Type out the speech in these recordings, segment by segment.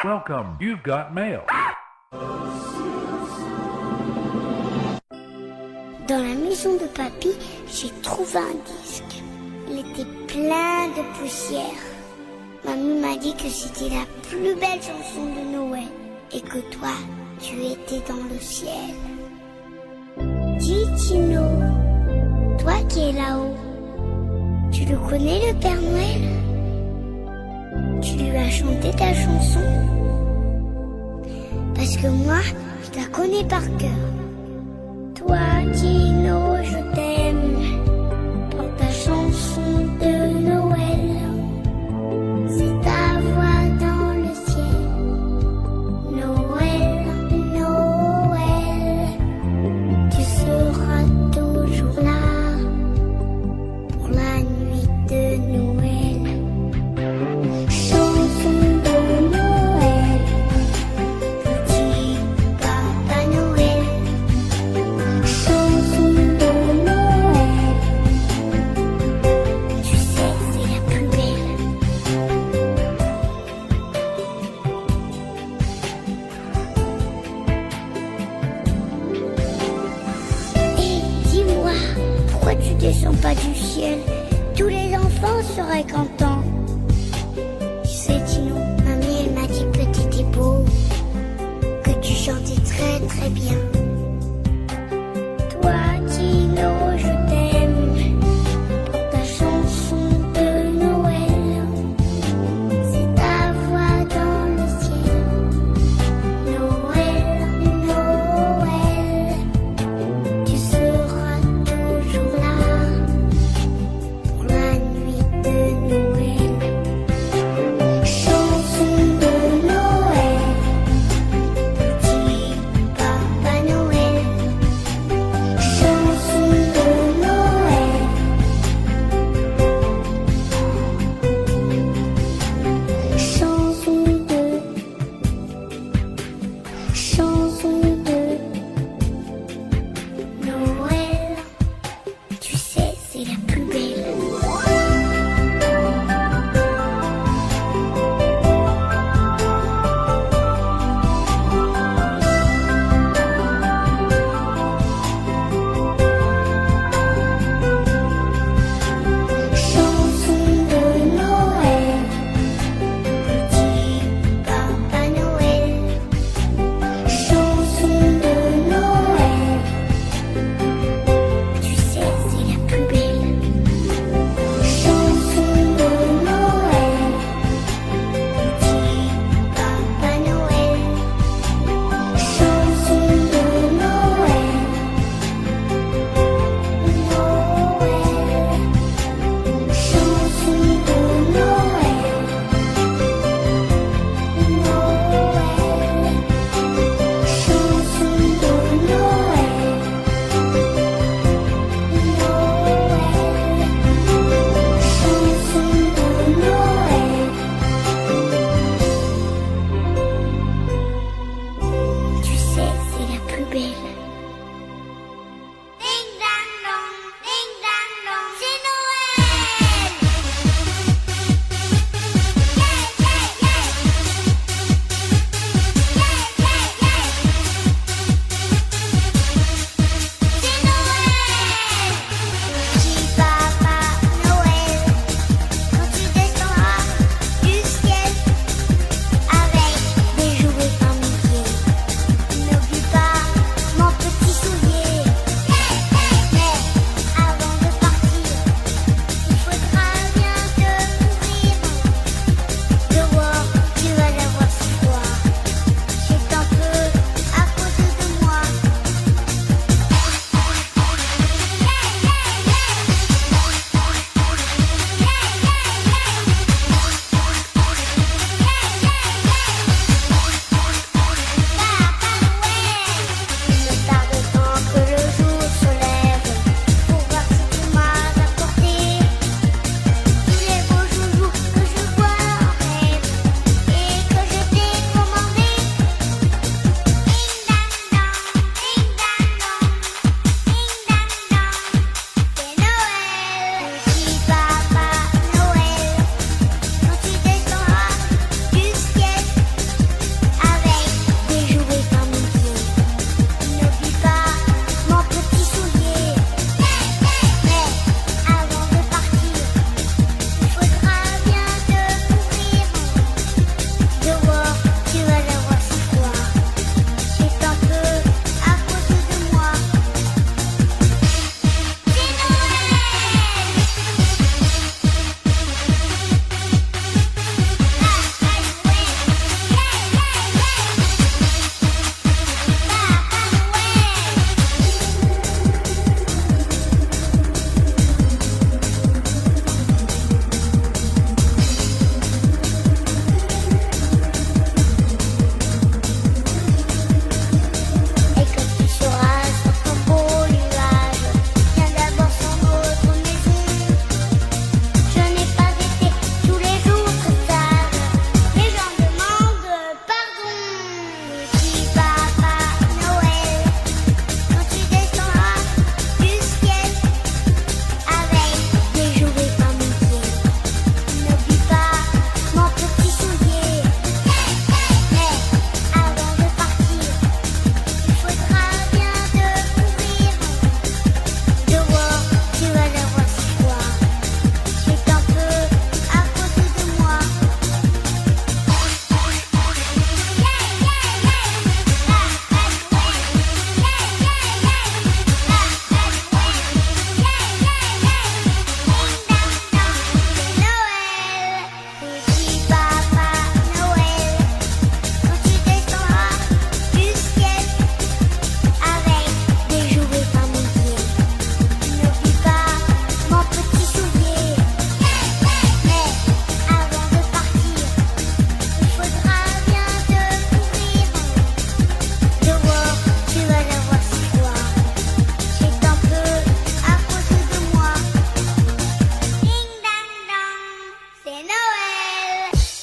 Welcome, you've got mail. Dans la maison de papy, j'ai trouvé un disque. Il était plein de poussière. Mamie m'a dit que c'était la plus belle chanson de Noël et que toi, tu étais dans le ciel. Dis Tino, toi qui es là-haut, tu le connais le Père Noël? Tu lui as chanté ta chanson? Parce que moi, je la connais par cœur. Toi, Tino, je t'aime pour ta chanson de Noël. C'est ta voix dans le ciel. Noël, Noël, tu seras toujours là pour la nuit de Noël. Chanson de Noël, petit Papa Noël. Chanson de Noël, tu sais, c'est la plus belle. Et dis-moi, pourquoi tu descends pas du ciel? Tous les enfants seraient contents. Tu sais, Tino, mamie, elle m'a dit que t'étais beau, que tu chantais très très bien. Toi, Tino, je t'aime pour ta chanson de Noël. C'est ta voix dans le ciel. Noël, Noël, tu seras toujours là pour la nuit de Noël. Chanson de Noël, petit Papa Noël.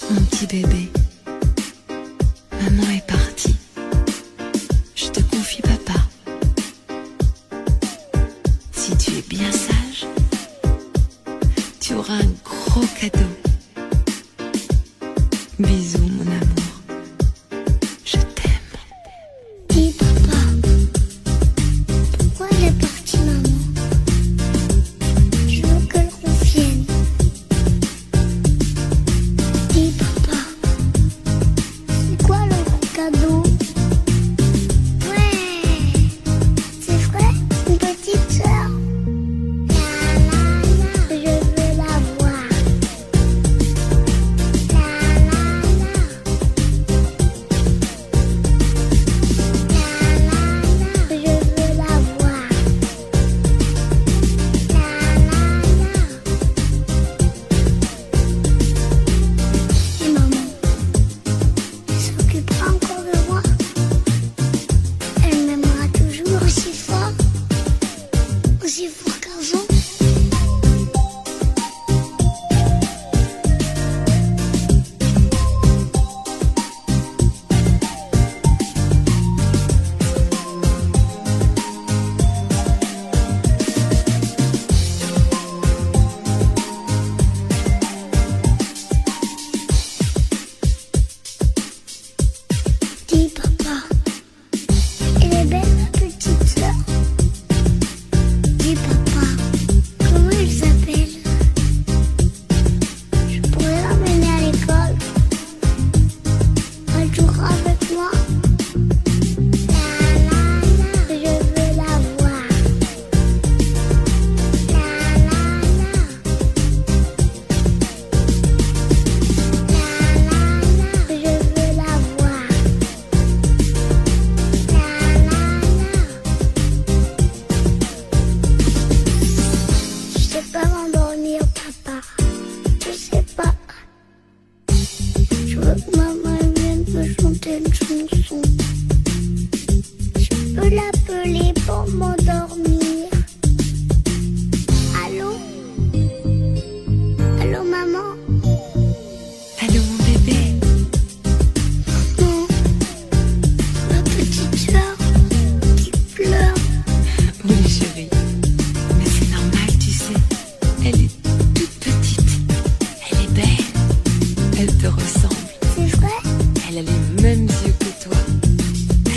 Mon petit bébé, maman est partie. Je te confie papa. Si tu es bien sage, tu auras un gros cadeau. Bisous mon amour, je t'aime. Dis papa, pourquoi elle est partie maman? Je veux qu'elle revienne. Dis papa, c'est quoi le gros cadeau? Ouais, c'est vrai, une petite sœur. Je veux la voir. Je veux la voir. Et maman, elle s'occupera encore de moi. Elle m'aimera toujours aussi fort qu'avant. Dis papa, elle est belle ma petite sœur. Dis papa, comment elle s'appelle? Je pourrais l'emmener à l'école. Elle jouera avec moi. Je veux la voir. Je veux la voir. Je sais pas m'endormir, papa. Je sais pas. Je veux que maman vienne me chanter une chanson. Je peux l'appeler pour m'endormir. Allô? Allô, maman? Allô mon bébé, Non. Ma petite sœur qui pleure. oui chérie, mais c'est normal tu sais, elle est toute petite, elle est belle, elle te ressemble, C'est vrai? elle a les mêmes yeux que toi.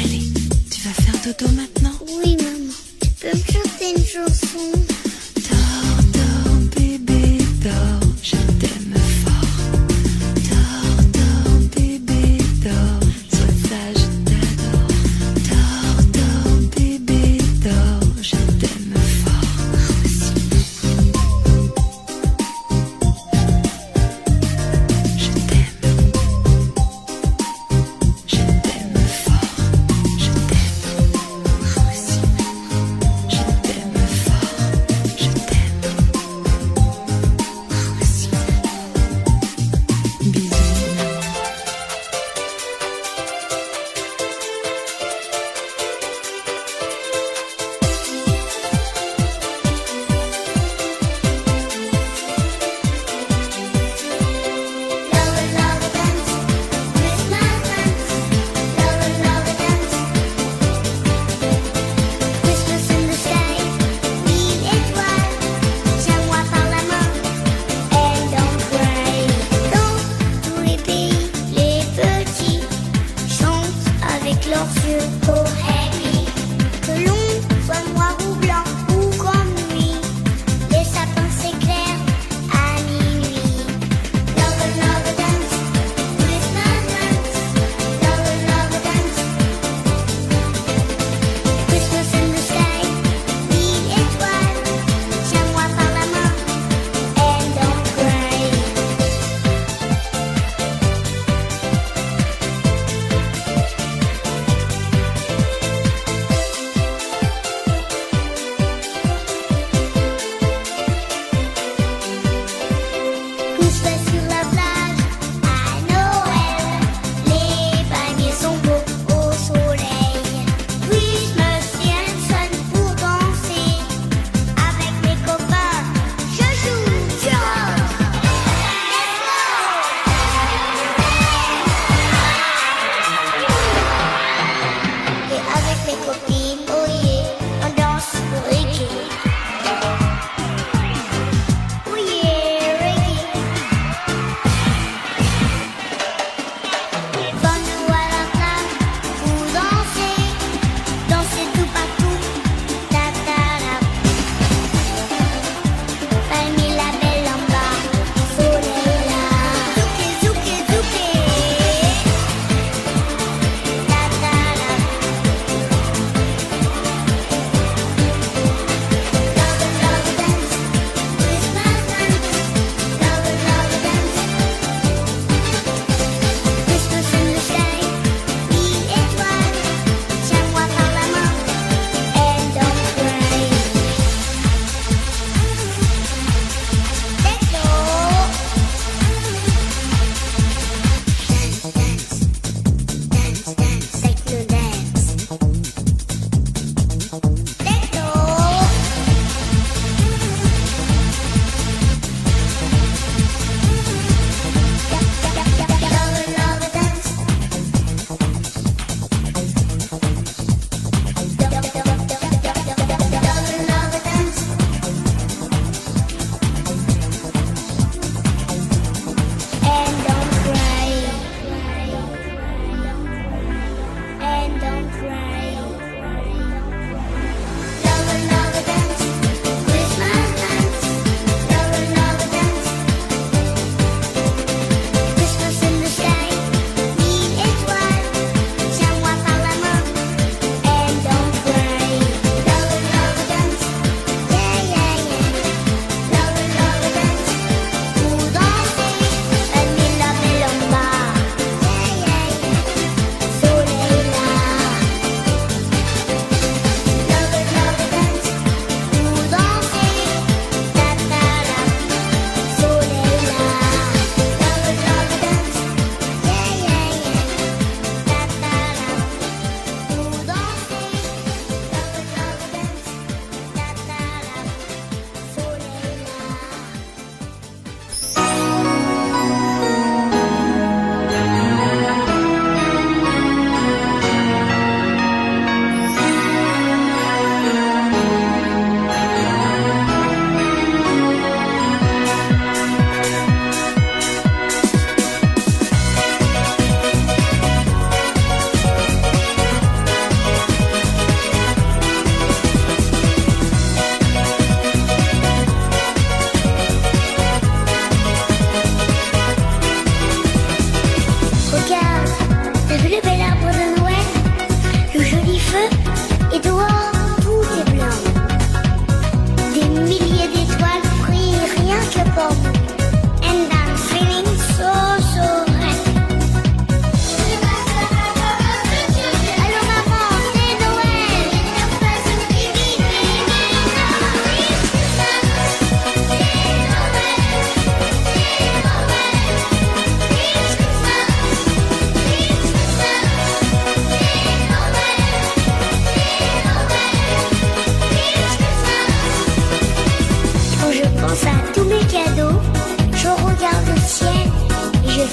Allez, tu vas faire dodo maintenant? Oui, maman. Tu peux me chanter une chanson? Dors, dors bébé, dors, je t'aime fort. Dors, dors bébé, dors, sois sage, je t'adore. Dors, dors bébé, dors, je t'aime fort. Je t'aime. Je t'aime fort. Je t'aime. Je t'aime fort.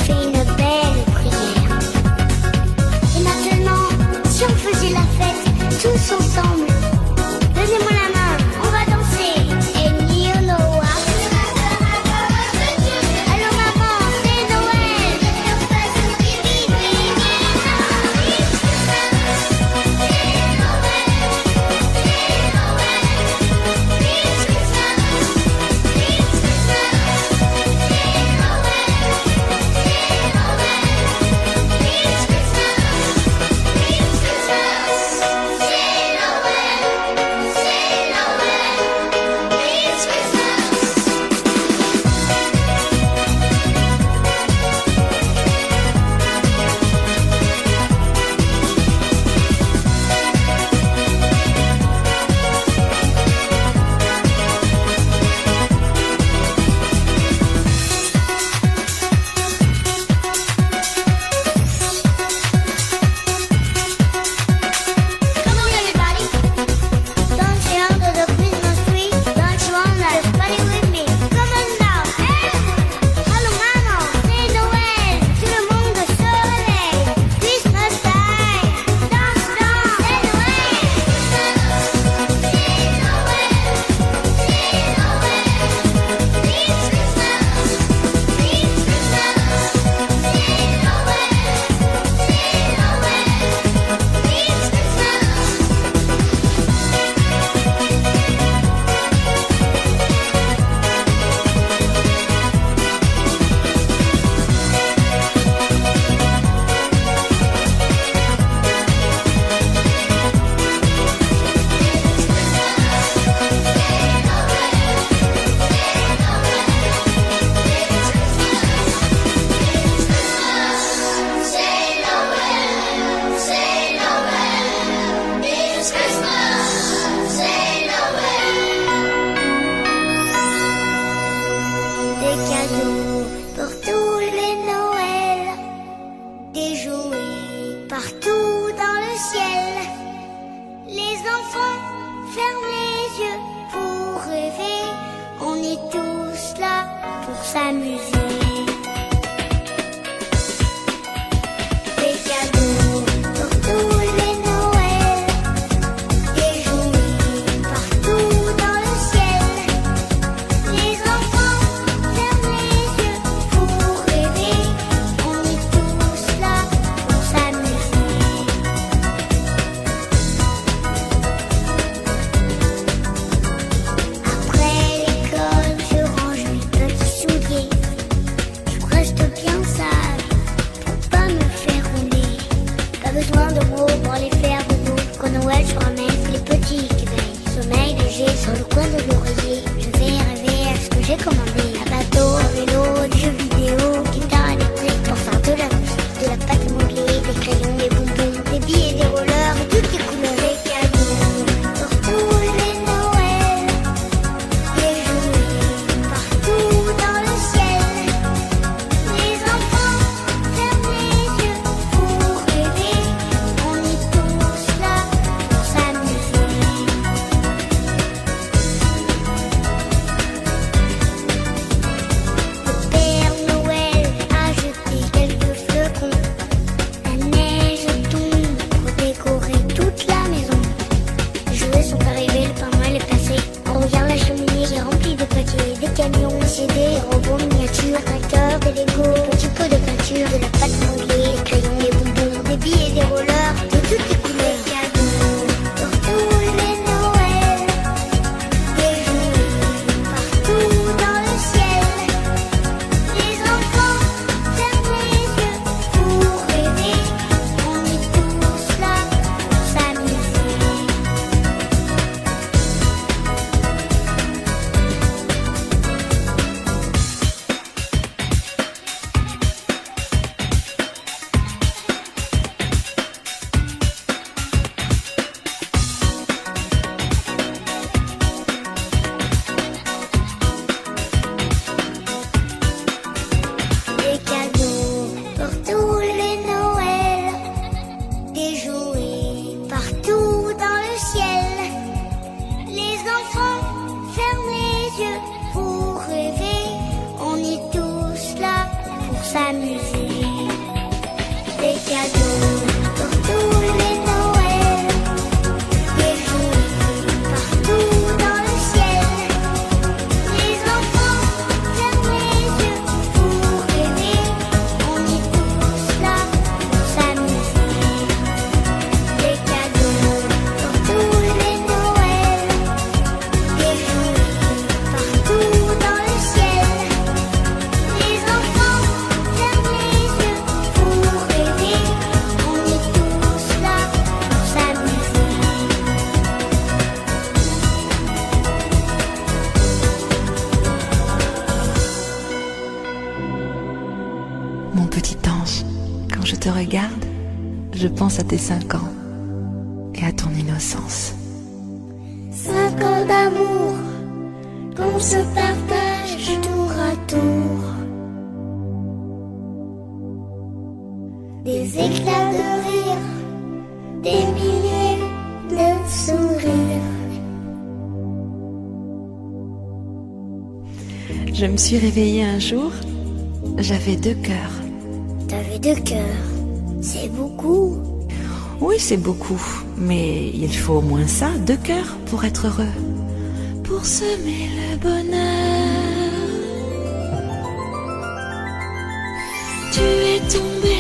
fait une belle prière. Et maintenant, si on faisait la fête tous ensemble, donnez-moi la main, on va danser. And you know what? Allô maman, c'est Noël. Partout dans le ciel, les enfants ferment les yeux pour rêver. On est tous là pour s'amuser. Des cadeaux pour tous les Noëls, des jouets partout dans le ciel. Les enfants ferment les yeux pour rêver. On est tous là pour s'amuser. Après l'école, je range mes petits souliers. Je reste bien sage pour pas me faire rouler. Pas besoin de mots pour les faire dodo. Quand Noël je ramène les petits qui veillent. Sommeil léger sur le coin de l'oreiller. Je vais rêver à ce que j'ai commandé. Un bateau, un vélo, des jeux vidéo, guitare électrique pour faire de la musique, de la pâte à modeler, des crayons, des bonbons, des billets, des rollers, de toutes les couleurs. Des cadeaux pour tous les Noëls, des jouets partout dans le ciel. Les enfants ferment les yeux pour rêver. On est tous là pour s'amuser. mon petit ange, quand je te regarde, je pense à tes 5 ans et à ton innocence. 5 ans d'amour qu'on se partage tour à tour. Des éclats de rire, des milliers de sourires. Je me suis réveillée un jour, j'avais 2 cœurs. T'avais 2 cœurs, c'est beaucoup. Oui, c'est beaucoup, mais il faut au moins ça, 2 cœurs, pour être heureux. Pour semer le bonheur. Tu es tombé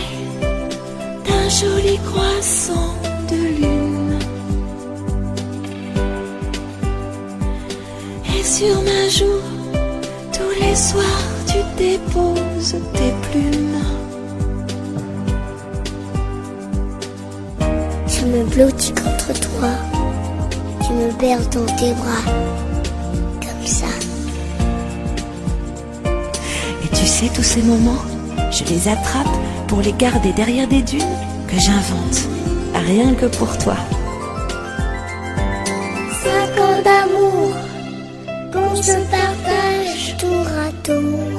d'un joli croissant de lune. Et sur ma joue, tous les soirs, tu déposes tes plumes. Je me blottis contre toi, tu me berces dans tes bras, comme ça. Et tu sais, tous ces moments, je les attrape pour les garder derrière des dunes que j'invente, rien que pour toi. 5 ans d'amour qu'on se partage tour à tour.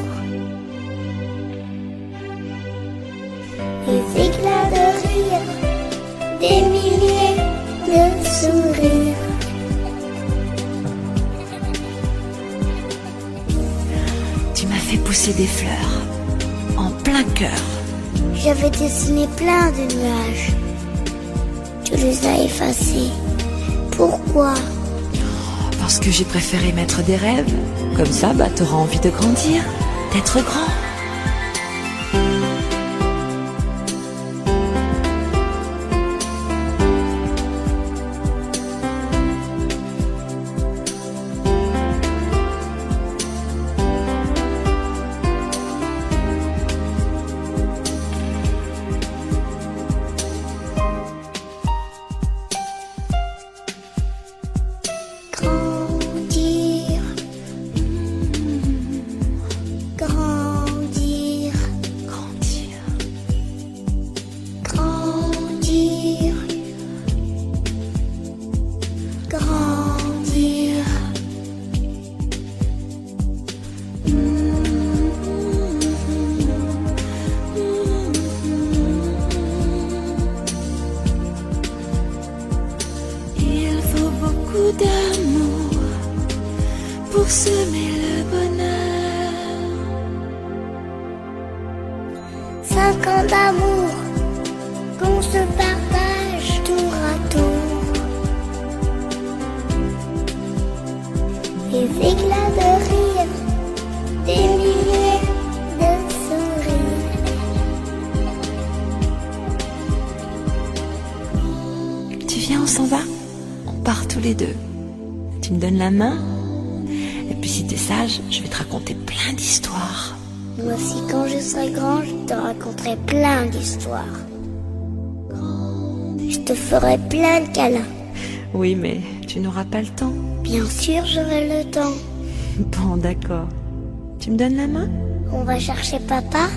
Des éclats de rire, des milliers de sourires. Tu m'as fait pousser des fleurs en plein cœur. J'avais dessiné plein de nuages. Tu les as effacés. Pourquoi? Parce que j'ai préféré mettre des rêves. Comme ça, t'auras envie de grandir, d'être grand. Grandir, grandir, Grandir. grandir, grandir. Il faut beaucoup d'amour pour semer le bonheur. 5 ans d'amour qu'on se partage tour à tour. Des éclats de rire, des milliers de sourires. Tu viens, on s'en va? On part tous les deux. Tu me donnes la main? Et puis si t'es sage, je vais te raconter plein d'histoires. Moi aussi, quand je serai grand, je te raconterai plein d'histoires. Je te ferai plein de câlins. Oui, mais tu n'auras pas le temps. Bien sûr, j'aurai le temps. Bon, d'accord. Tu me donnes la main? On va chercher papa.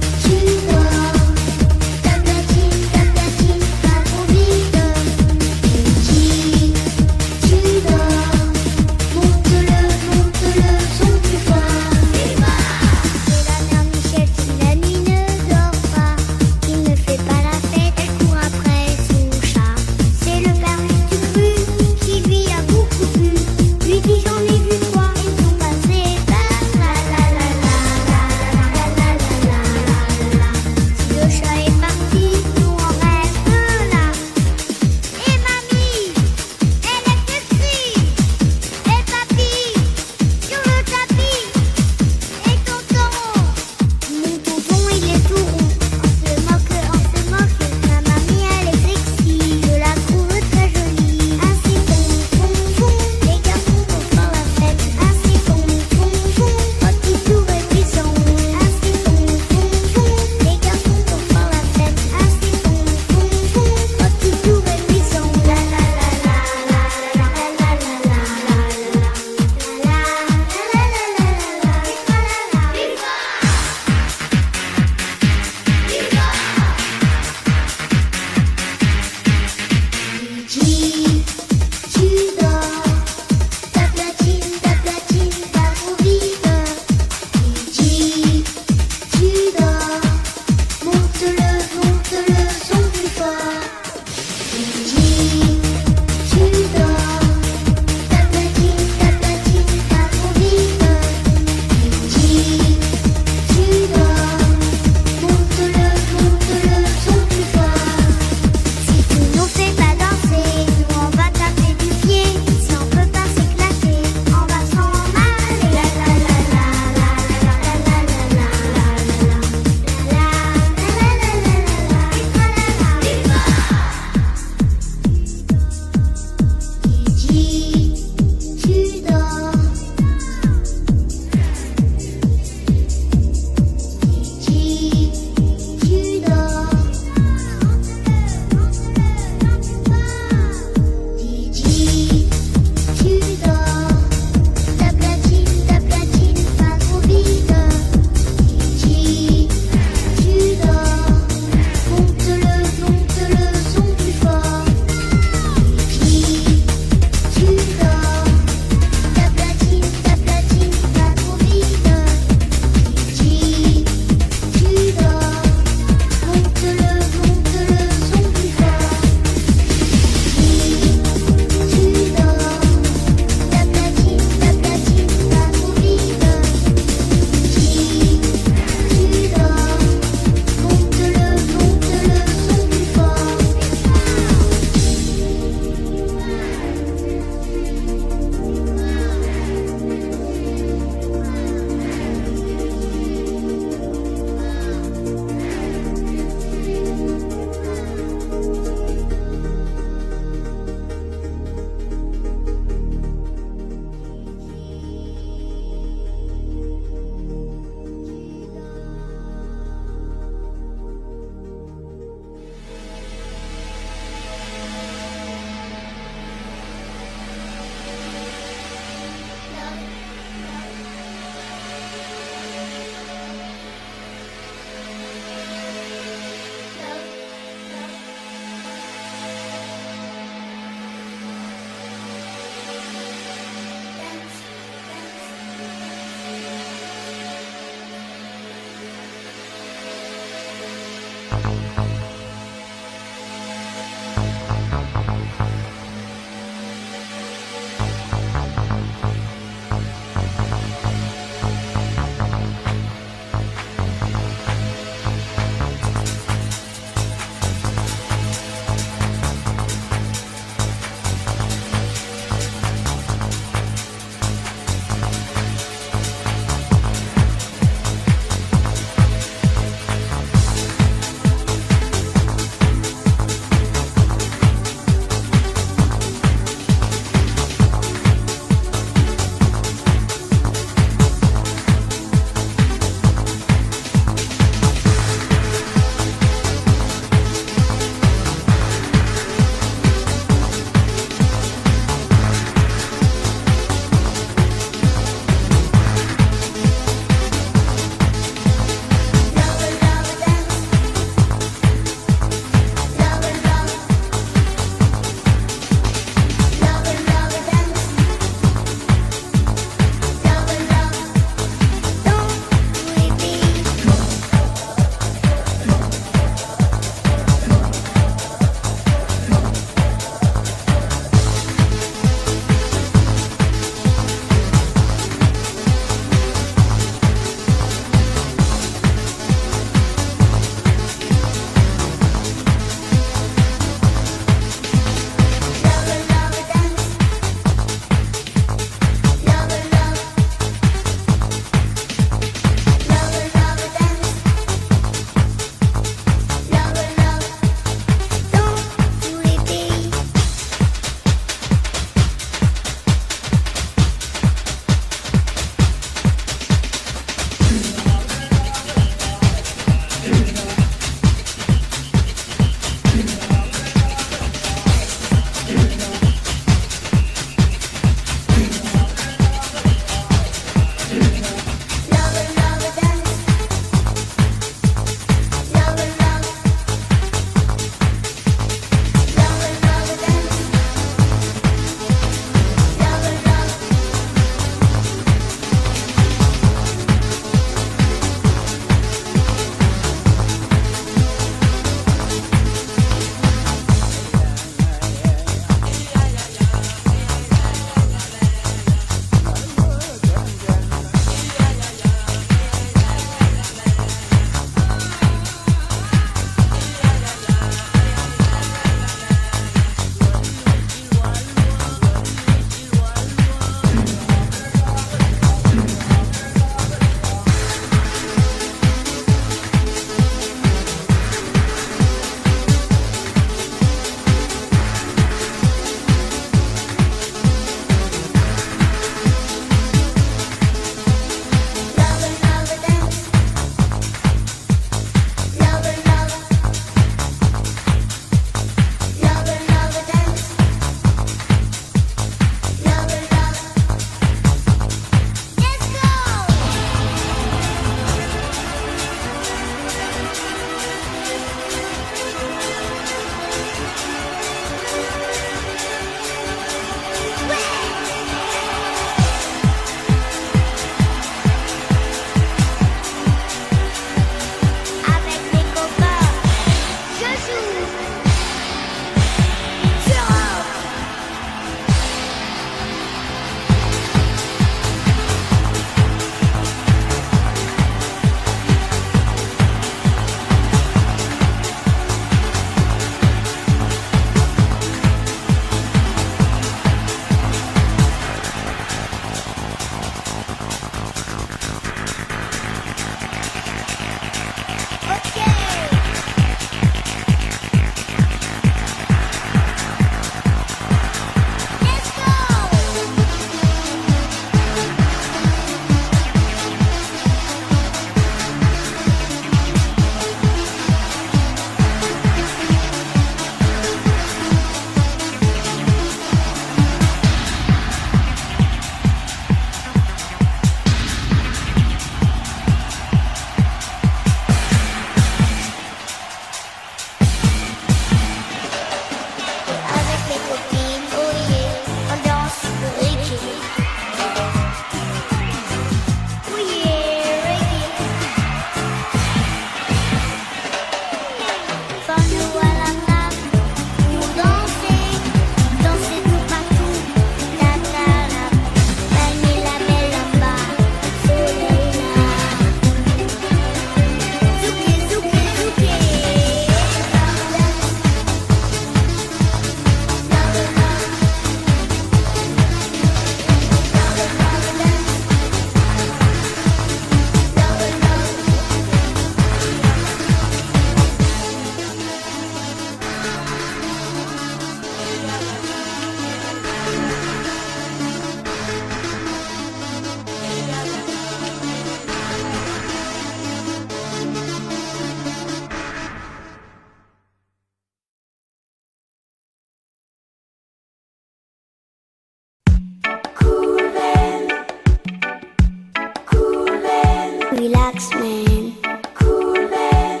relax man. Cool man.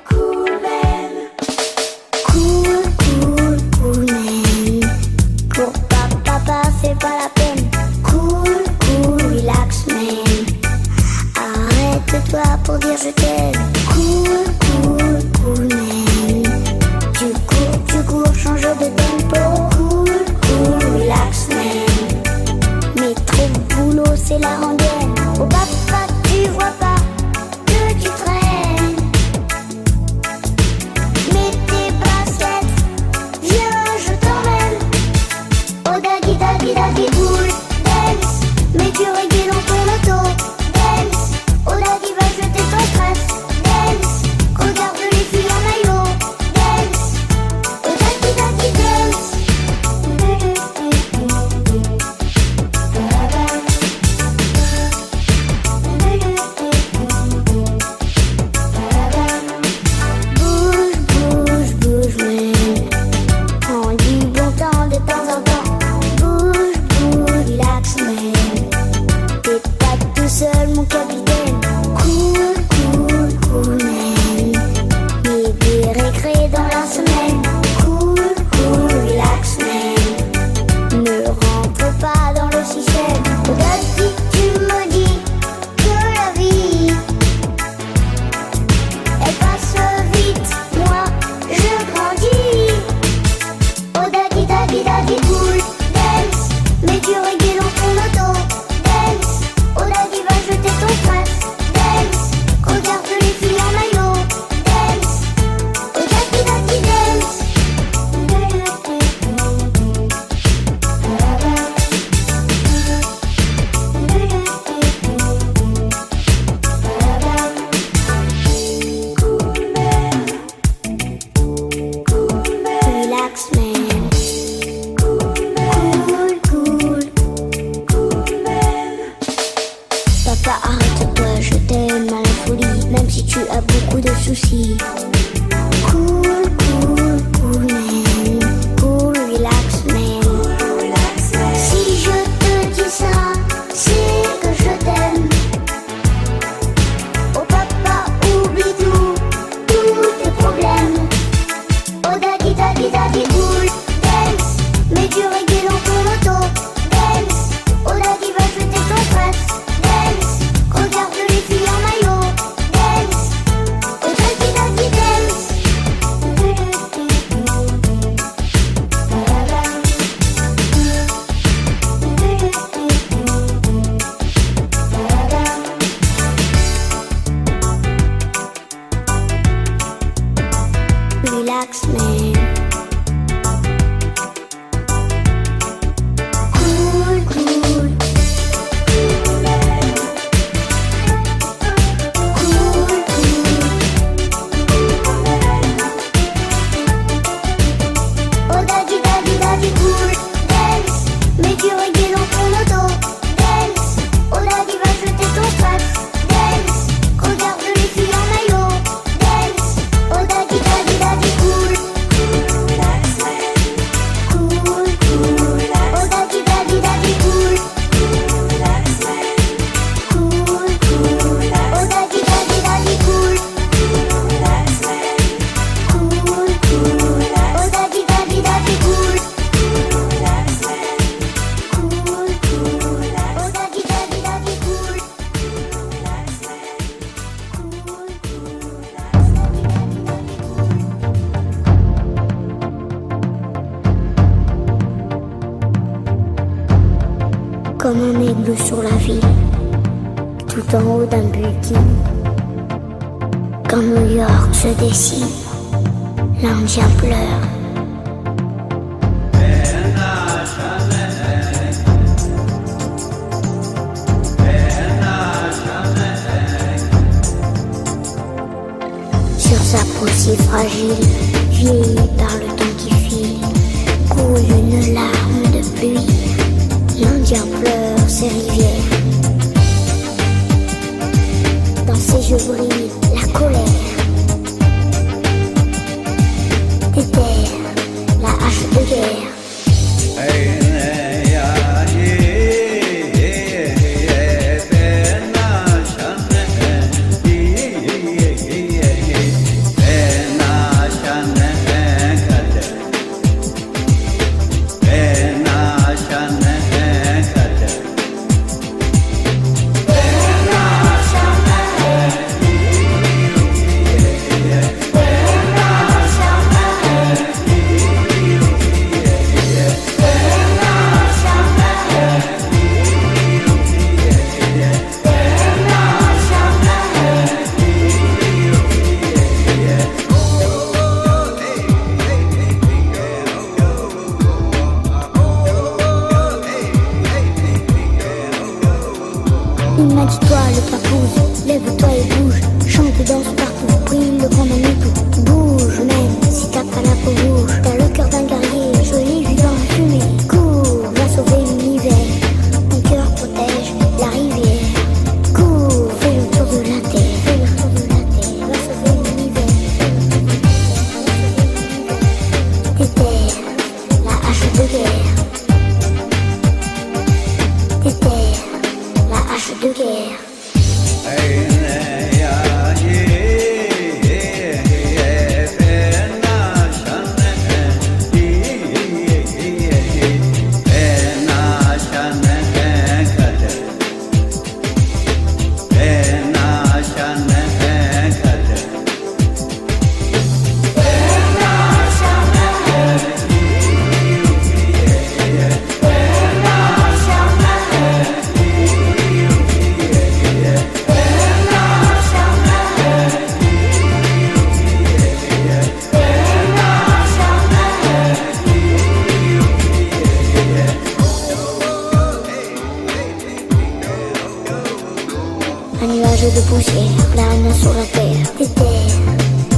Cool man. Cool, cool, cool man. Cours pas, papa, fais pas la peine. Cool, cool, relax man. Arrête-toi pour dire je t'aime. Cool, cool, cool man. Tu cours, change de tempo. Cool, cool, relax man. Mais trop de boulot, c'est la rengaine. Oh papa, tu vois pas que tu traînes. Mets tes baskets, viens, je t'emmène. Oh daddy, daddy, daddy, cool, dance. Mets du reggae dans ton auto, dance. Oh daddy, va jeter ton stress, dance. Regarde les filles en maillot, dance. Oh daddy, daddy, dance. Bouge, bouge, bouge, man. Prends du bon temps de temps en temps. Bouge, bouge, relax, man. T'es pas tout seul, mon capitaine. Cool, cool, cool, man. Mets des récrés dans la semaine. Cool, cool, relax, man. Ne rentre pas dans le système. Oh daddy, tu me dis que la vie elle passe vite, moi je grandis. Oh daddy, daddy, daddy, cool, dance. Mets du reggae dans ton auto, dance. Oh daddy, va jeter ton stress, dance. Regarde les filles en maillot, dance. Oh daddy, daddy, dance. Relax, man. Cool, cool. Papa, arrête-toi, je t'aime à la folie, même si tu as beaucoup de soucis. Cool, cool, cool, man. Cool, relax, man. Si je te dis ça, c'est que je t'aime. Oh papa, oublie tous tes problèmes. Oh daddy, daddy, daddy, cool, dance. Mets du reggae dans ton auto, dance. Oh daddy, va jeter ton stress, dance. Regarde les filles en maillot, dance. Oh daddy, daddy, dance. Relax, man. Cool, cool. Cool, cool. Oh daddy, daddy, daddy, cool, dance. Mets du reggae dans ton auto, dance. Oh daddy, va jeter ton stress, dance. Regarde les filles en maillot, dance. Oh daddy, daddy, daddy, cool. Cool, cool. Oh daddy, daddy, daddy, cool. Cool, cool. Oh daddy, daddy, daddy, cool. Cool, cool. Oh daddy, daddy, daddy, cool. Cool, cool. Oh daddy, daddy, daddy, cool. Comme un aigle sur la ville, tout en haut d'un building. Quand New York se dessine, l'Indien pleure. Sur sa peau si fragile, vieillie par le temps qui file, coule une larme de pluie. L'Indien pleure ses rivières. Dans ses yeux brille la colère. Déterre la hache de guerre. Il m'a dit toi le papouze, lève-toi et bouge, chante et danse partout, brille le grand magnéto. Bouge même si t'as pas la peau rouge, t'as le cœur d'un guerrier, joli vu dans la fumée. Cours, va sauver l'univers, ton cœur protège la rivière. Cours, fais le tour de la terre, fais le tour de la terre, va sauver l'univers. Déterre la hache de guerre. Déterre la hache de guerre. Un nuage de poussière plane sur la terre. Déterre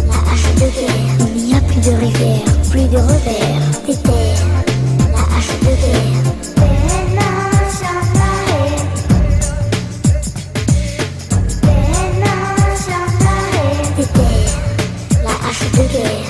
la hache de guerre. Il n'y a plus de rivière, plus de revers. Déterre la hache de guerre. Déterre la hache de guerre.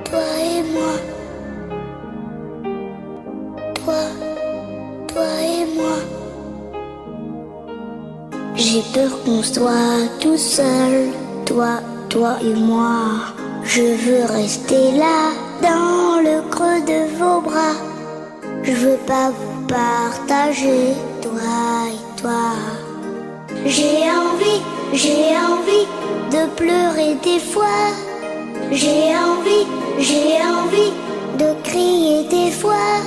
Toi et moi. Toi et moi. J'ai peur qu'on soit tout seul, toi et moi. Je veux rester là, dans le creux de vos bras. Je veux pas vous partager, toi et toi. J'ai envie de pleurer des fois. J'ai envie de crier des fois.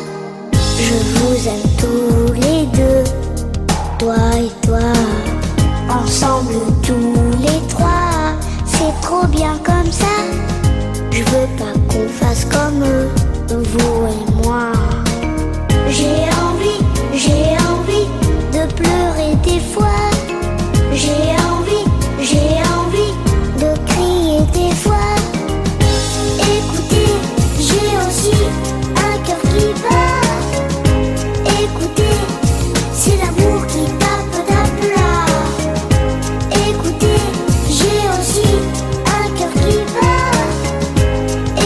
Je vous aime tous les deux, toi et toi. Ensemble tous les trois, c'est trop bien comme ça. Je veux pas qu'on fasse comme eux, vous et moi. J'ai envie de pleurer des fois. J'ai envie de crier des fois. Écoutez, j'ai aussi un cœur qui bat. Écoutez, c'est l'amour qui tape là. Écoutez, j'ai aussi un cœur qui bat.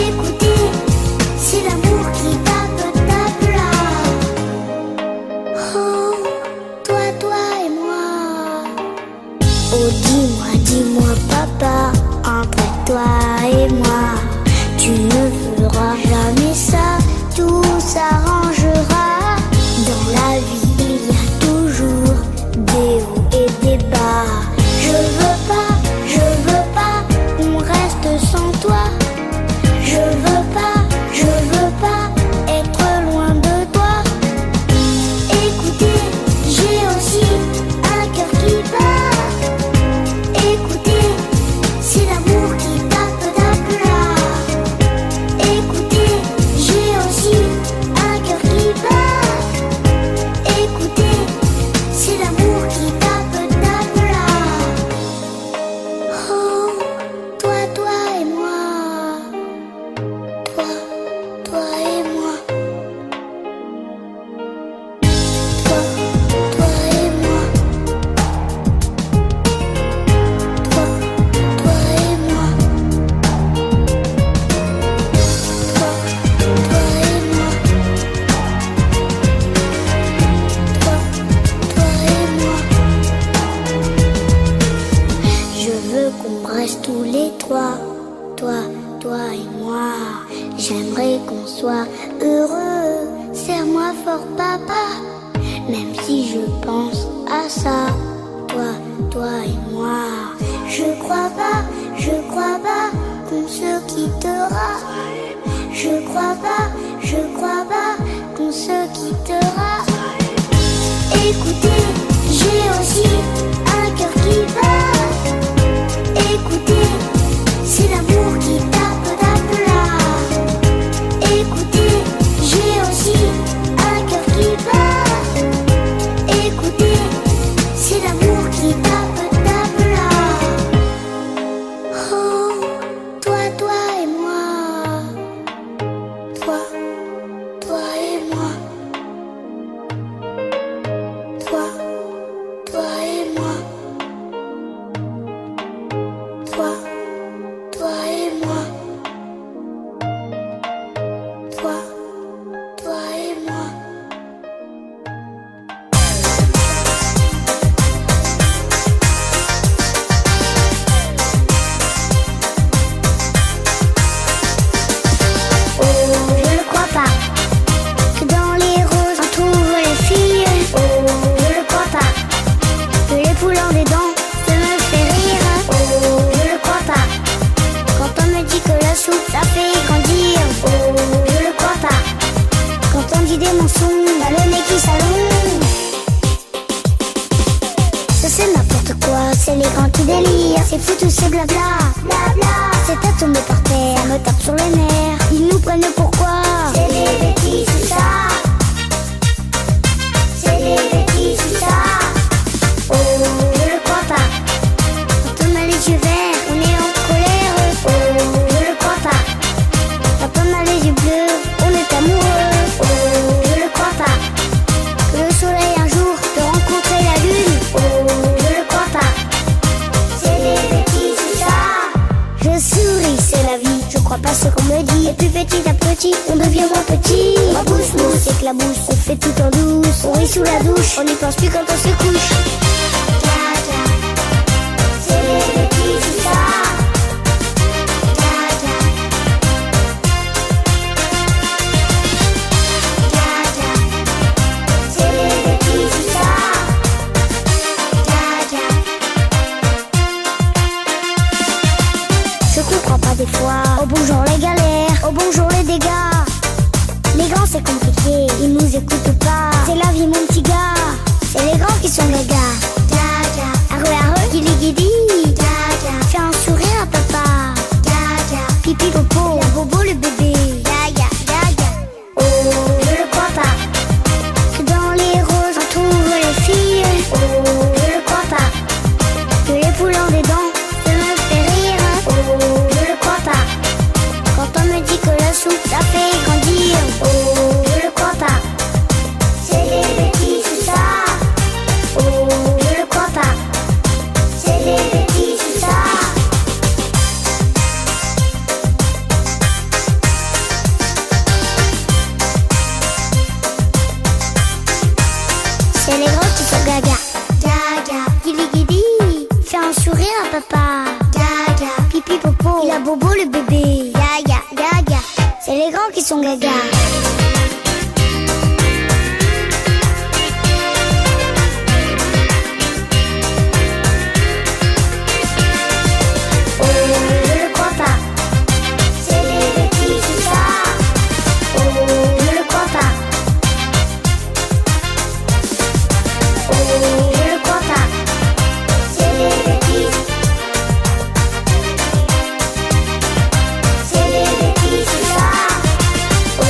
Écoutez, c'est l'amour qui tape là. Oh, toi et moi. Oh, dis-moi papa, entre toi et moi, tu ne feras jamais ça, tout s'arrangera. Dans la vie, il y a toujours des hauts et des bas. Je veux pas qu'on reste sans toi. Je veux pas être loin de toi. Écoutez, j'ai aussi un cœur qui bat. Écoutez, c'est l'amour qui tape là. Écoutez, j'ai aussi un heureux. Serre-moi fort, papa, même si je pense à ça. Toi et moi. Je crois pas qu'on se quittera. Je crois pas qu'on se quittera. Écoutez, j'ai aussi un cœur qui bat. Écoutez, c'est l'amour qui tape là. Écoutez, j'ai aussi un cœur qui bat. Écoutez, c'est l'amour qui tape là. Oh, toi et moi. Toi et moi. Toi et moi. Toi et moi. Toi et moi. Oh, je ne crois pas que dans les roses on trouve les filles. Oh, je ne crois pas que les poules ont des dents, ça me fait rire. Oh, je ne crois pas quand on me dit que la soupe ça fait grandir. Oh, je ne crois pas quand on dit des mensonges, t'as le nez qui s'allonge. Ça c'est n'importe quoi, c'est les grands qui délirent. C'est fou tout ces blabla, c'est à tomber par terre, ça me tape sur les nerfs. Ils nous prennent pourquoi? C'est des bêtises tout ça. C'est des bêtises tout ça. Oh, je ne crois pas. Quand on a les yeux verts, on est en colère. Oh, je ne crois pas. Quand on a les yeux bleus, on est amoureux. Oh, je ne crois pas que le soleil un jour peut rencontrer la lune. Oh, je ne crois pas. C'est des bêtises tout ça. Je souris, c'est la vie. Je crois pas ce qu'on me dit. Et puis petit à petit, on devient moins petit. On bouche mousse, éclabousse, on fait tout en douce. On rit sous la douche, on n'y pense plus quand on se couche. C'est des bêtises tout ça. C'est des bêtises tout ça. Je comprends pas des fois. Au bonjour les galères, au bonjour les dégâts. Les grands c'est compliqué, ils nous écoutent pas. C'est la vie mon petit gars, c'est les grands qui sont gaga. Arre guili guidi. Fais un sourire à papa. Pipi popo, la bobo le bébé. Oh, je ne crois pas que dans les roses on trouve les filles. Oh, je ne crois pas que les poules ont des dents, ça me fait rire. Oh, je ne crois pas quand on me dit que la soupe ça fait grandir. Oh, je ne crois pas. C'est des bêtises tout ça. Oh, je ne crois pas. C'est des bêtises tout ça. C'est les grands qui sont gaga. Guili guidi. Fais un sourire à papa. Pipi popo. Il a bobo le bébé. C'est les grands qui sont gaga. Oh, je ne crois pas. C'est des bêtises tout ça. Oh, je ne crois pas. Oh, je ne crois pas. C'est des bêtises. C'est des bêtises tout ça. Oh,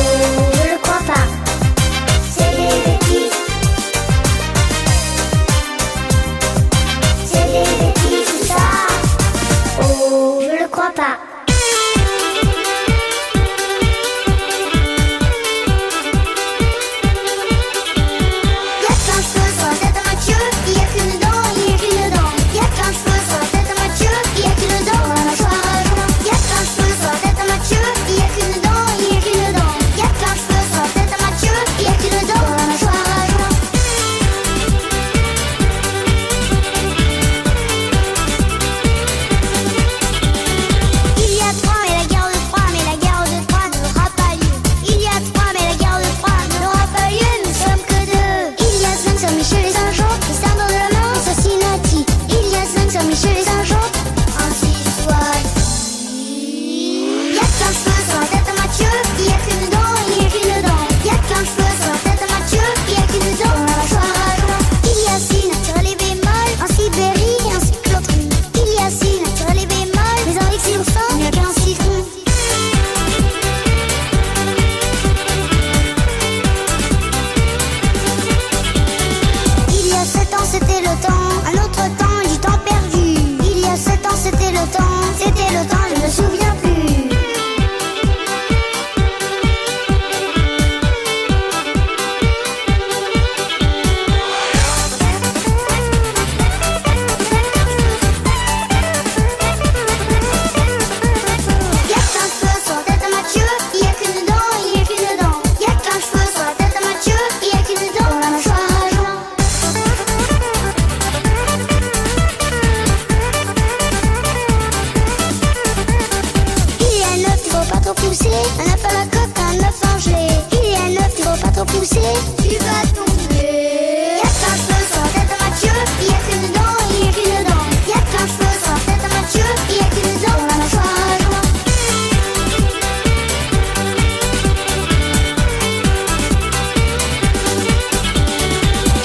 glisser, tu vas tomber. Y'a plein de cheveux sur la tête à Mathieu, il y a qu'une dent, il y a qu'une dent. Y'a plein de cheveux sur la tête à Mathieu, il y a qu'une dent, on la mâchoire à joint.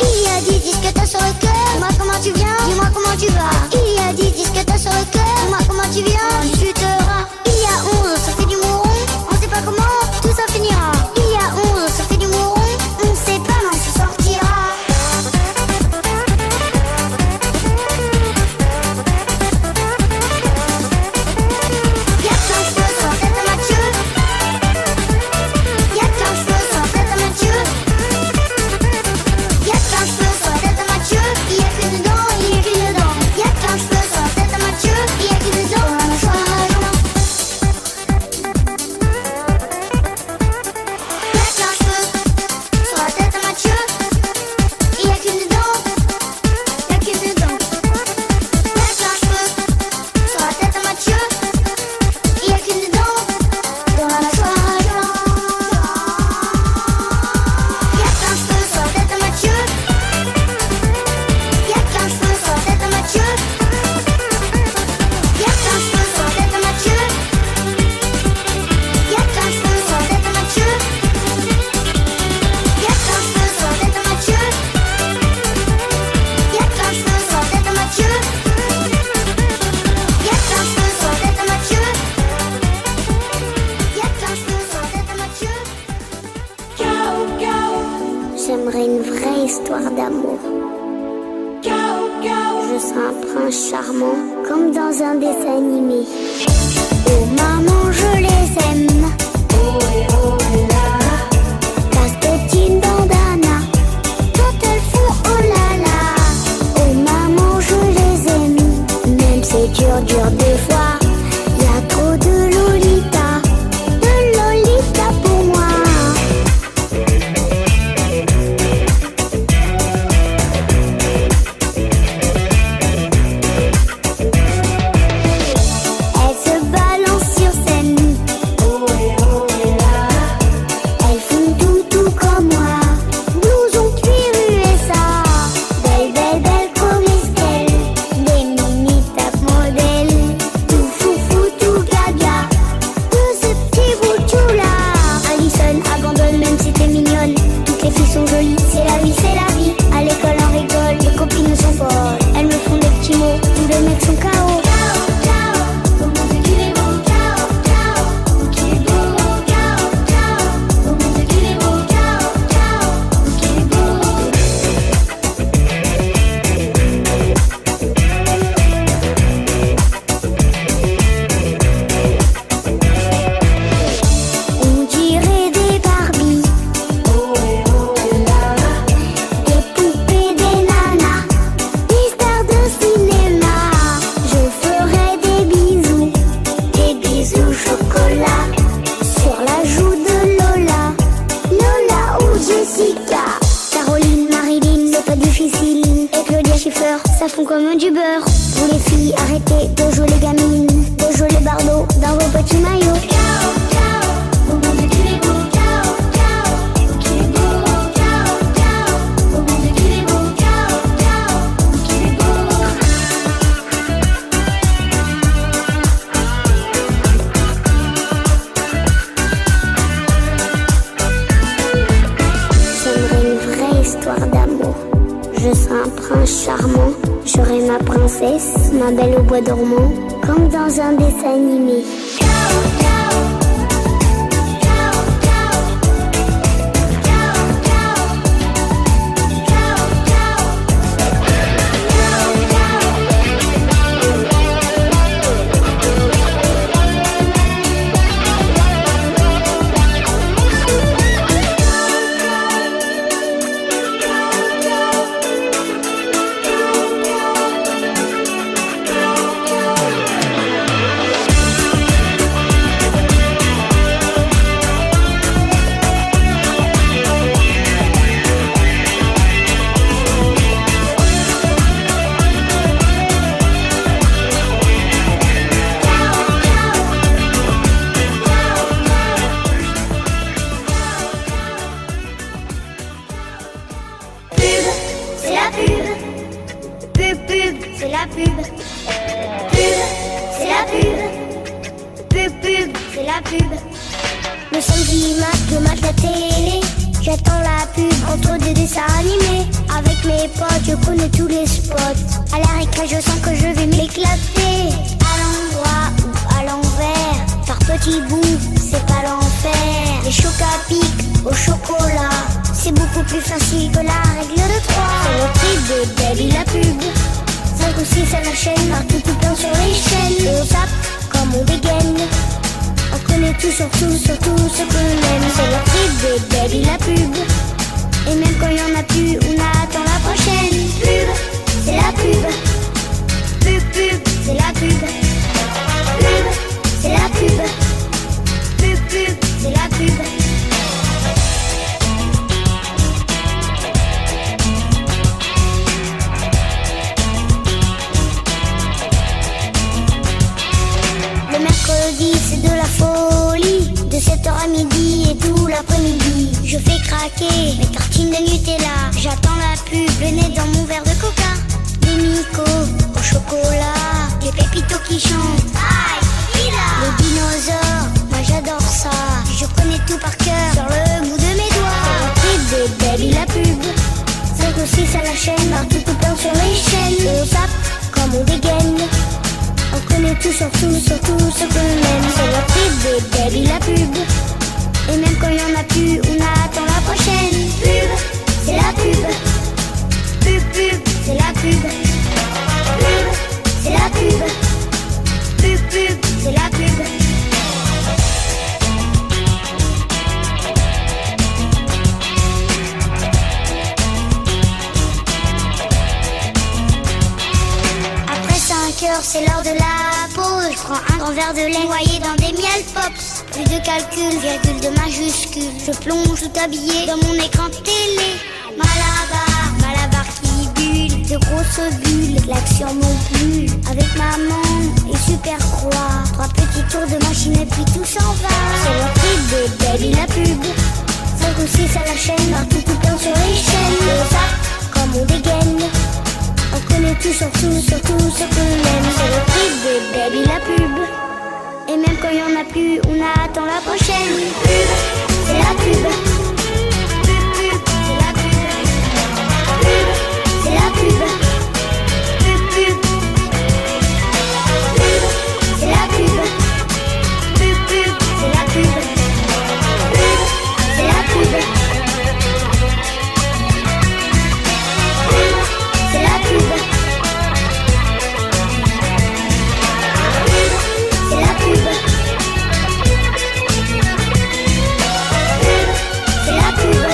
Il y a 10 disques t'as sur le cœur, dis-moi comment tu viens, dis-moi comment tu vas. Il y a 10 disques t'as sur le cœur, dis-moi comment tu viens, tu te ras. Il y a 11, ça fait du mouron, on sait pas comment tout ça finira. Il y a 11, ça fait du mouron, on sait pas mais on se sortira. Y'a plein de cheveux sur la tête à Mathieu. Y'a plein de cheveux sur la tête à Mathieu. Y'a plein de cheveux sur la tête à Mathieu, il y a qu'une dent, il y a qu'une dent. Y'a plein de cheveux sur la tête à Mathieu, il y a qu'une dent, on la mâchoire à joint. Y'a plein de cheveux sur la tête à Mathieu, il y a qu'une dent, il y a qu'une dent. Y'a plein de cheveux sur la tête à Mathieu, il y a qu'une dent, dans la mâchoire à joint. Y'a plein de cheveux sur la tête à Mathieu. Y'a plein de cheveux sur la tête à Mathieu. Y'a plein de cheveux sur la tête à Mathieu. Y'a plein de cheveux sur la tête à Mathieu. Y'a plein de cheveux sur la tête à Mathieu. Y'a plein de cheveux sur la tête à Mathieu. Y'a plein de cheveux sur la tête à Mathieu. Y'a plein de cheveux sur la tête à Mathieu. J'aimerais une vraie histoire d'amour. Je serais un prince charmant, comme dans un dessin animé. Oh maman, je les aime. Oh et oh là. Casquettine, bandana, quand elles font oh là là. Oh maman, je les aime. Même c'est dur des fois. Y a trop de Lolita pour moi. Elles se balancent sur scène. Oh et oh là. Elles font tout comme moi. Blouson cuir USA. Belle comme Estelle. Des mini tapes modèles. Tout foufou, tout gaga. De ce petit bout là. Alison abandonne même si t'es mignonne. Toutes les filles sont jolies. C'est la vie, c'est la vie. À l'école on rigole. Les copines sont folles. Elles me font des petits mots. Tous les mecs sont KO. On dirait des Barbie. Oh et oh là. Des poupées, des nanas, des stars de cinéma. Je ferai des bisous chocolat. Sur la joue de Lola, Lola ou Jessica. Caroline, Marilyn, c'est pas difficile. Et Claudia Schiffer, ça fond comme du beurre. Vous les filles, arrêtez de jouer les gamines, de jouer les bardeaux dans vos petits maillots. Oh mon Dieu qu'il est beau, qu'il est beau, oh mon Dieu qu'il est beau, qu'il est beau. J'aimerais une vraie histoire d'amour. Je serais un prince charmant. J'aurais ma princesse, ma belle au bois dormant, comme dans un dessin animé. c'est la pub. Pub, c'est la pub. Pub, c'est la pub. Le samedi mat, je mate la télé. J'attends la pub entre deux dessins animés. Avec mes potes, je connais tous les spots. À la récré, je sens que je vais m'éclater. À l'endroit ou à l'envers, par petits bouts, c'est pas l'enfer. Les chocs à pic au chocolat, c'est beaucoup plus facile que la règle de 3. C'est le prix de Baby la pub. 5 ou 6 à la chaîne, partout tout plein sur les chaînes. On tape comme on dégaine. On connaît tout sur tout ce que l'on aime. C'est le prix de Baby la pub. Et même quand il y en a plus, on attend la prochaine. Pub, c'est la pub. Pub, c'est la pub. Pub, c'est la pub. Pub, c'est la pub. Le mercredi, c'est de la folie. De 7h à midi et tout l'après-midi. Je fais craquer mes tartines de Nutella. J'attends la pub, le nez dans mon verre de coca. Des micos au chocolat. Des pépitos qui chantent. Aïe, les dinosaures, moi j'adore ça. Je connais tout par cœur sur le bout de mes doigts. C'est le prix de Baby la pub. 5 ou 6 à la chaîne, partout tout plein sur les chaînes. On tape comme on dégaine. On connaît tout sur tout ce que l'on aime. C'est le prix de Baby la pub. Et même quand il y en a plus, on attend la prochaine. Pub, c'est la pub. Pub, c'est la pub. Pub, c'est la pub. Pub, c'est la pub. Après 5 heures, c'est l'heure de la pause. Je prends un grand verre de lait noyé dans des miel pops. Plus de calcul, virgule de majuscule. Je plonge tout habillé dans mon écran télé. Malabar qui bulle, de grosses bulles, l'action non plus. Avec maman et super croix, 3 petits tours de machine et puis tout s'en va. C'est le prix de Baby la pub. 5 ou 6 à la chaîne, partout tout plein sur les chaînes. On tape comme on dégaine. On connaît tout sur tout ce que l'on aime. C'est le prix de Baby la pub. Et même quand il y en a plus, on attend la prochaine. Pub, c'est la pub. Pub, c'est la pub. Pub, c'est la pub. Pub, c'est la pub. Pub, c'est la pub. Pub, c'est la pub. Pub, c'est la pub. C'est la pub. C'est la pub. C'est la pub. C'est la pub.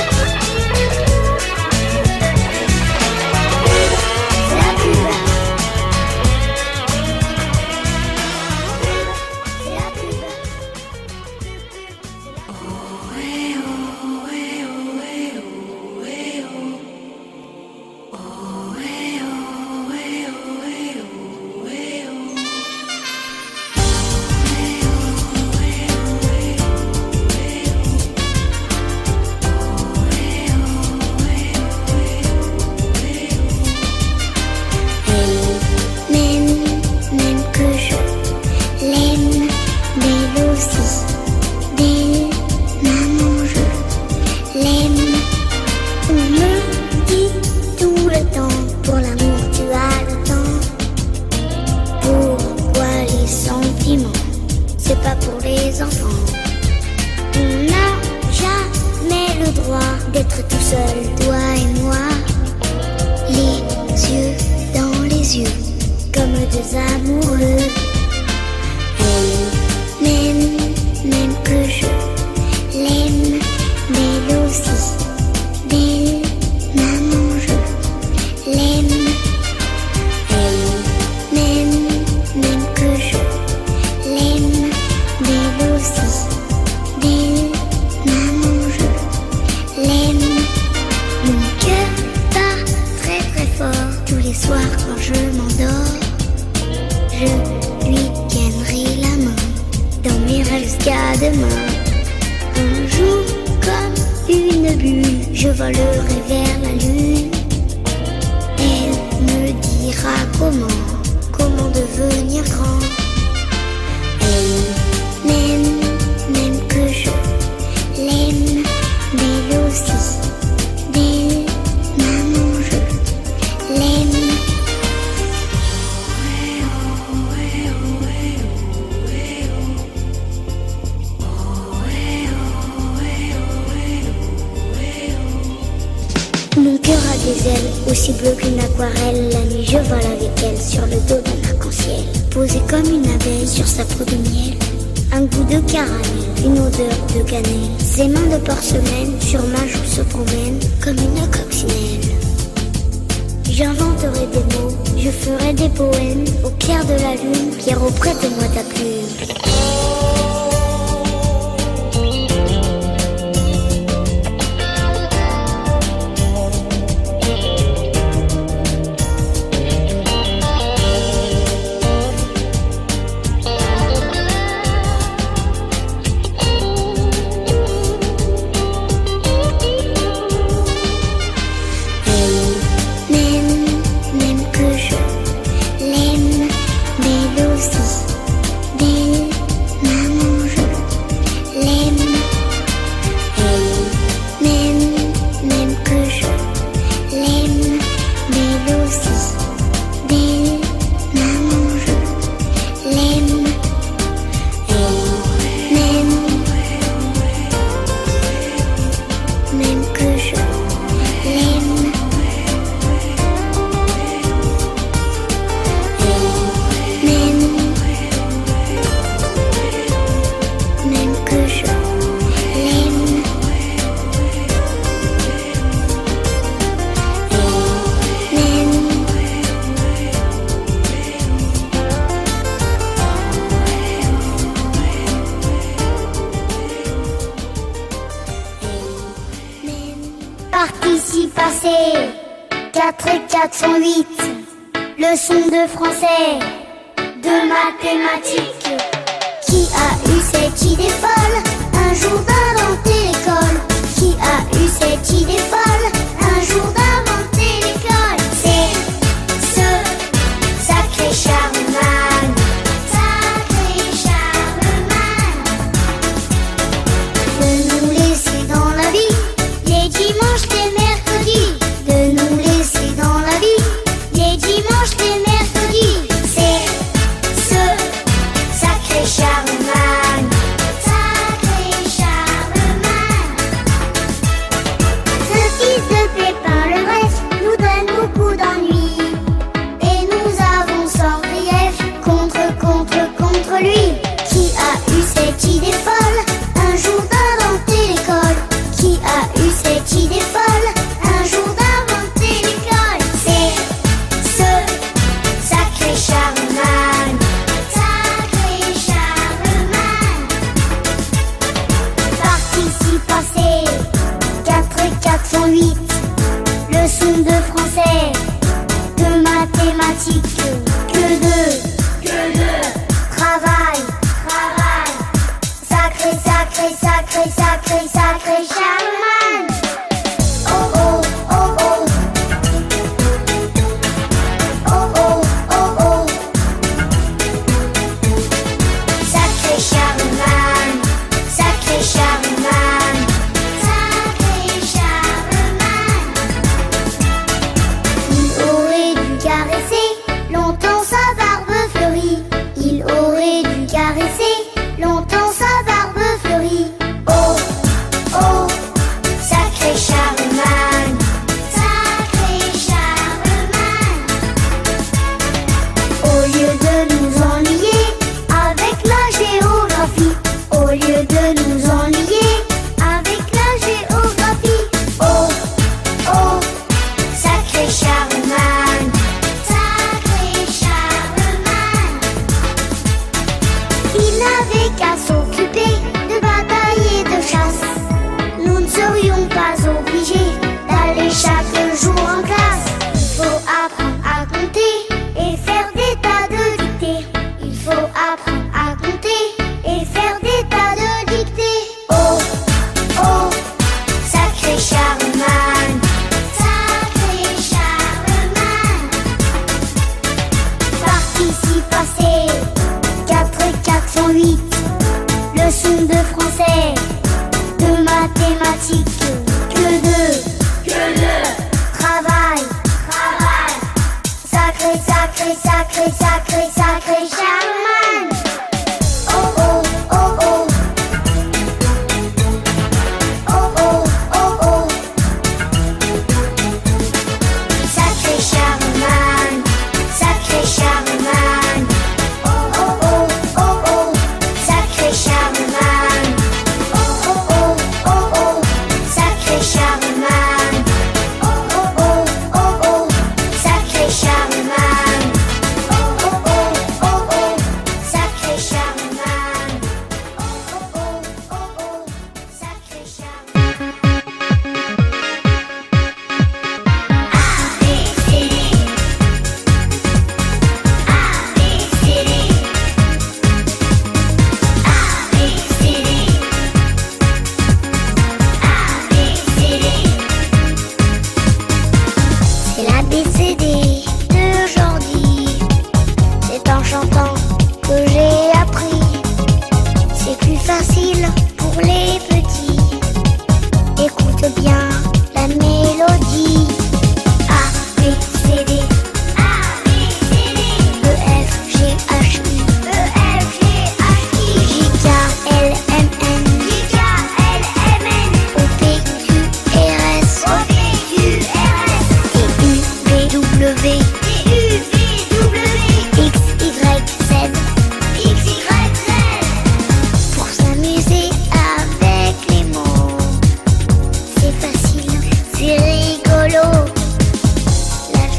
Même que je l'aime, mais aussi belle maman, je l'aime. On me dit tout le temps, pour l'amour tu as le temps. Pourquoi les sentiments, c'est pas pour les enfants. On n'a jamais le droit d'être tout seul, toi et moi. Les yeux dans les yeux, comme deux amoureux. Elle même que je l'aime, mais aussi belle maman, je l'aime. Elle même que je l'aime, mais aussi belle maman, je l'aime. Mon cœur bat très très fort tous les soirs quand je m'endors. Je lui tiendrai la main dans mes rêves jusqu'à demain. Un jour comme une bulle, je volerai vers la lune. Elle me dit dira comment devenir grand. Elle m'aime que je l'aime, mais aussi belle maman, je l'aime. Mon cœur a des ailes, aussi bleues qu'une aquarelle. La nuit je vole avec elle sur le dos d'un arc-en-ciel. Posée comme une abeille sur sa peau de miel. Un goût de caramel, une odeur de cannelle. Ses mains de porcelaine sur ma joue se promènent comme une coccinelle. J'inventerai des mots, je ferai des poèmes au clair de la lune. Pierrot, prête-moi ta plume. Participe 4 et 4 sont 8. Leçon de français, de mathématiques. Qui a eu cette idée folle un jour d'inventer l'école? Qui a eu cette idée folle un jour d'inventer l'école? C'est ce sacré Charlemagne. Sacré Charlemagne. De nous laisser dans la vie les dimanches, les mercredis. De nous laisser dans la vie les dimanches, les mercredis. C'est ce sacré Charlemagne. Sacré Charlemagne. Ce fils de Pépin le Bref nous donne beaucoup d'ennuis. Et nous avons sans grief contre lui. Qui a eu cette idée folle un jour d'inventer l'école? Qui a eu cette idée folle un jour d'inventer l'école? C'est ce sacré Charlemagne. Sacré Charlemagne. Participe passé 4 et 4 sont 8. Leçon de français, de mathématiques. Que de travail. Sacré Charlemagne. Oh oh oh oh. Oh oh oh oh. Sacré Charlemagne. Sacré Charlemagne. Sacré Charlemagne. Il aurait dû caresser longtemps sa barbe fleurie. Il aurait dû caresser longtemps sa barbe fleurie. Oh, oh, sacré Charlemagne. Sacré Charlemagne. Au lieu de nous ennuyer avec la géographie. Au lieu de nous ennuyer avec la géographie. Oh, oh, sacré Charlemagne. Sacré Charlemagne. Il n'avait qu'à s'occuper de bataille et de chasse. Nous ne serions pas obligés d'aller chaque jour en classe. Il faut apprendre à compter et faire des tas de dictées. Il faut apprendre à compter et faire des tas de dictées. Oh, oh, sacré Charlemagne. Sacré Charlemagne.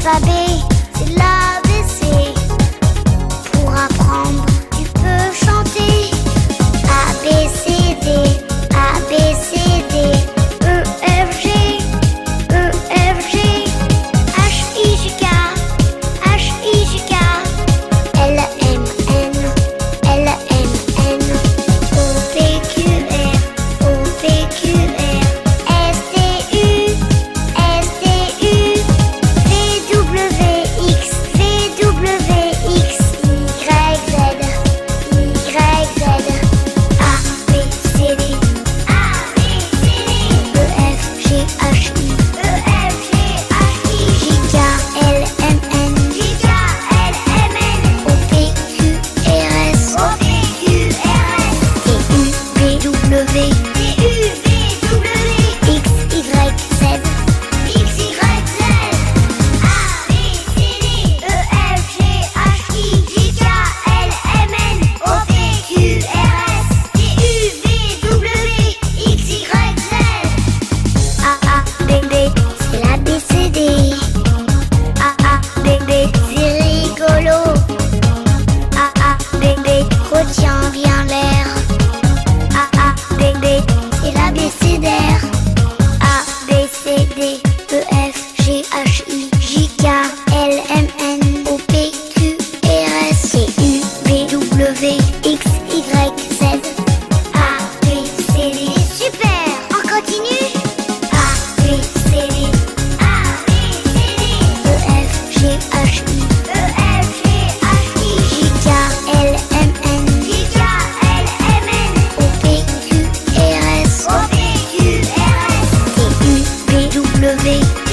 l'alphabet, c'est l'ABC. Pour apprendre, tu peux chanter. A, B, C, D, A, B, C, D, E, F, G, E, F, G, H, I, J, K, H, I, J, K, L, M, N, L, M, N, O, P, Q, R, O, P, Q, R, S, T, U, S, T, U, V, W, X, V, W, X, Y, Z, Y, Z, A, B, C, D, A, B, C, D, E, F, G, H, I, E, F, G, H, I, J, K, L, M, N, J, K, L, M, N, O, P, Q, R, S, O, P, Q, R, S, T, U, V, W, T, U, V, W, X, Y, Z, X, Y, Z, A, B, C, D, E, F, G, H, I, J, K, L, M, N, O, P, Q, R, S, T, U, V, W, X, Y, Z. A, A, B, B, c'est l'ABCD. A, A, B, B, c'est rigolo. A, A, B, B, retiens bien l'air. A, A, B, B, c'est l'abécédaire. A, B, C, D, E, F, G, H, I, J, K, L, M, N, O, P, Q, R, S, T, U, V, W, X, Y, Z. A, B, C, D, super, on continue. A, B, C, D, A, B, C, D, E, F, G, H, I, E, F, G, H, I, J, K, L, M, N, J, K, L, M, N, O, P, Q, R, S, O, P, Q, R, S, T, U, V, W,